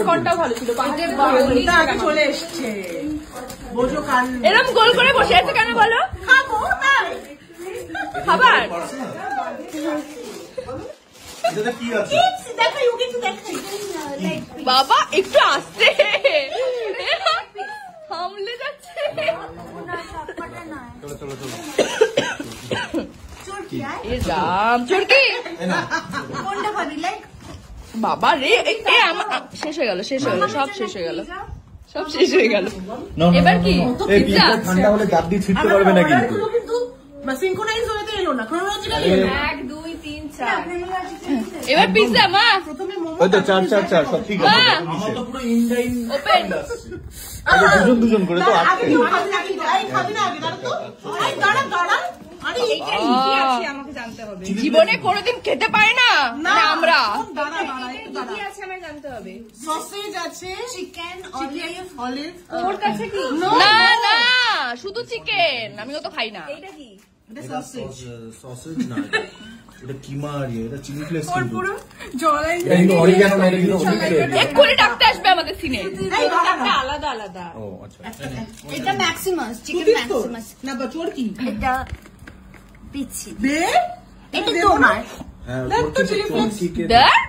ইসকনটাও ভালো ছিল। চলে এসছে এরকম গোল করে বসে আছে কেন বলো? খাবার বাবা একটু আসছে, হামলে যাচ্ছে। চুরকি বাবা রে, শেষ হয়ে গেল, শেষ হয়ে গেল, সব শেষ হয়ে গেল, সব শেষ হয়ে গেল। এবার কি ঠান্ডা হলে দাঁত দিয়ে ছিটতে পারবে না কিন্তু। এবার পিজ্জা মা, ওই তো 4 4 4 সব ঠিক আছে। ওপেন দুজন করে তো আসছে। জীবনে কোনোদিন খেতে পারে না আমরা। সসেজ আছে, চিকেন, অলিভ। ওর কাছে কি? না না শুধু চিকেন, আমিও তো খাই না। এটা কি? সসেজ না, এটা কিমা আর এটা চিলি ফ্লেক্স কিন্তু পুরো জলাই এটা অরিগানো না, এটা কিন্তু অলিভ ফ্লেক্স। এক্ষুনি ডাকতে আসবে আমাদের সিনে। একটা আলাদা আলাদা। ও আচ্ছা, এটা ম্যাক্সিমাস, চিকেন ম্যাক্সিমাস। না বচোর কি? এটা পিচ্ছি। দে এটা তোমার। হ্যাঁ, ওর চিকেন দেখ